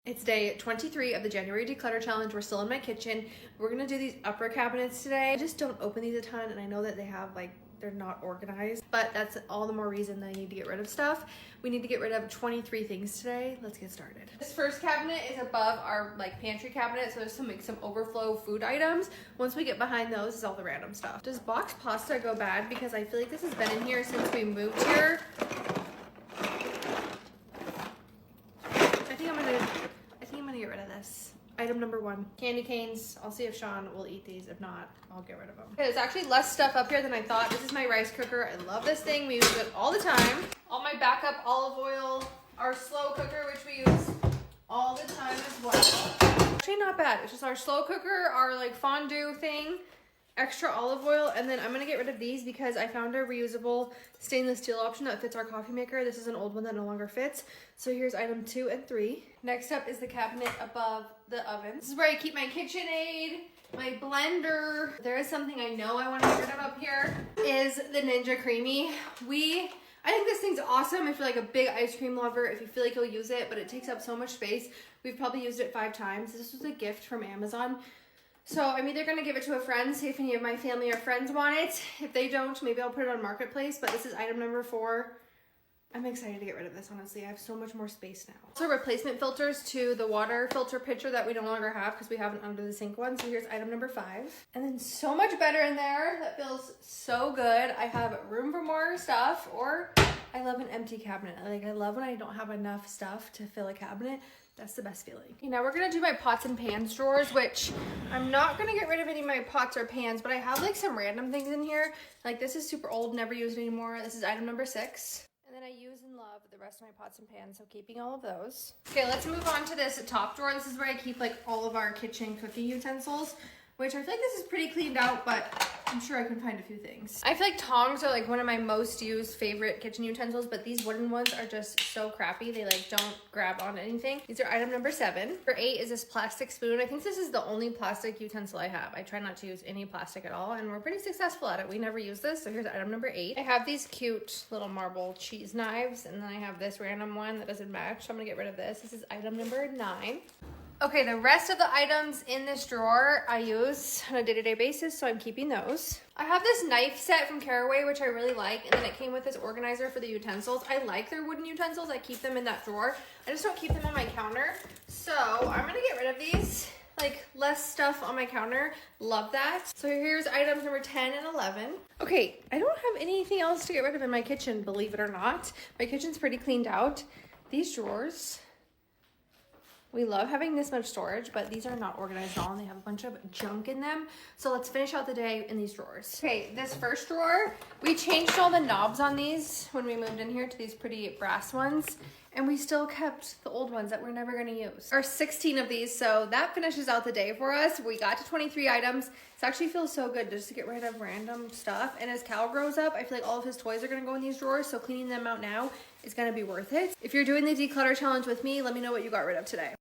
It's day 23 of the January Declutter Challenge. We're still in my kitchen. We're gonna do these upper cabinets today. I just don't open these a ton, and I know that they have they're not organized, but that's all the more reason that I need to get rid of stuff. We need to get rid of 23 things today. Let's get started. This first cabinet is above our pantry cabinet, so there's some overflow food items. Once we get behind those is all the random stuff. Does boxed pasta go bad? Because I feel like this has been in here since we moved here. I think I'm gonna get rid of this. Item number 1, candy canes. I'll see if Sean will eat these. If not, I'll get rid of them. Okay, there's actually less stuff up here than I thought. This is my rice cooker. I love this thing. We use it all the time. All my backup olive oil, our slow cooker, which we use all the time as well. Actually not bad. It's just our slow cooker, our fondue thing, extra olive oil, and then I'm gonna get rid of these because I found a reusable stainless steel option that fits our coffee maker. This is an old one that no longer fits. So here's item 2 and 3. Next up is the cabinet above the oven. This is where I keep my KitchenAid, my blender. There is something I know I want to get rid of up here is the Ninja Creami. I think this thing's awesome if you're a big ice cream lover, if you feel like you'll use it, but it takes up so much space. We've probably used it 5 times. This was a gift from Amazon. So I'm either going to give it to a friend, see if any of my family or friends want it. If they don't, maybe I'll put it on Marketplace, but this is item number 4. I'm excited to get rid of this, honestly. I have so much more space now. Also replacement filters to the water filter pitcher that we no longer have because we have an under the sink one. So here's item number 5. And then so much better in there. That feels so good. I have room for more stuff, or I love an empty cabinet. I love when I don't have enough stuff to fill a cabinet. That's the best feeling. Okay, now we're gonna do my pots and pans drawers, which I'm not gonna get rid of any of my pots or pans, but I have some random things in here. This is super old, never used anymore. This is item number 6. And then I use and love the rest of my pots and pans, so keeping all of those. Okay, let's move on to this top drawer. This is where I keep all of our kitchen cooking utensils, which I feel like this is pretty cleaned out, but I'm sure I can find a few things. I feel like tongs are one of my most used favorite kitchen utensils, but these wooden ones are just so crappy. They don't grab on anything. These are item number 7. Number 8 is this plastic spoon. I think this is the only plastic utensil I have. I try not to use any plastic at all, and we're pretty successful at it. We never use this, so here's item number 8. I have these cute little marble cheese knives, and then I have this random one that doesn't match, so I'm gonna get rid of this. This is item number 9. Okay, the rest of the items in this drawer I use on a day-to-day basis, so I'm keeping those. I have this knife set from Caraway, which I really like, and then it came with this organizer for the utensils. I like their wooden utensils. I keep them in that drawer. I just don't keep them on my counter. So I'm gonna get rid of these. Less stuff on my counter. Love that. So here's items number 10 and 11. Okay, I don't have anything else to get rid of in my kitchen, believe it or not. My kitchen's pretty cleaned out. These drawers, we love having this much storage, but these are not organized at all, and they have a bunch of junk in them. So let's finish out the day in these drawers. Okay, this first drawer, we changed all the knobs on these when we moved in here to these pretty brass ones, and we still kept the old ones that we're never gonna use. There are 16 of these, so that finishes out the day for us. We got to 23 items. This actually feels so good just to get rid of random stuff. And as Cal grows up, I feel like all of his toys are gonna go in these drawers, so cleaning them out now is gonna be worth it. If you're doing the declutter challenge with me, let me know what you got rid of today.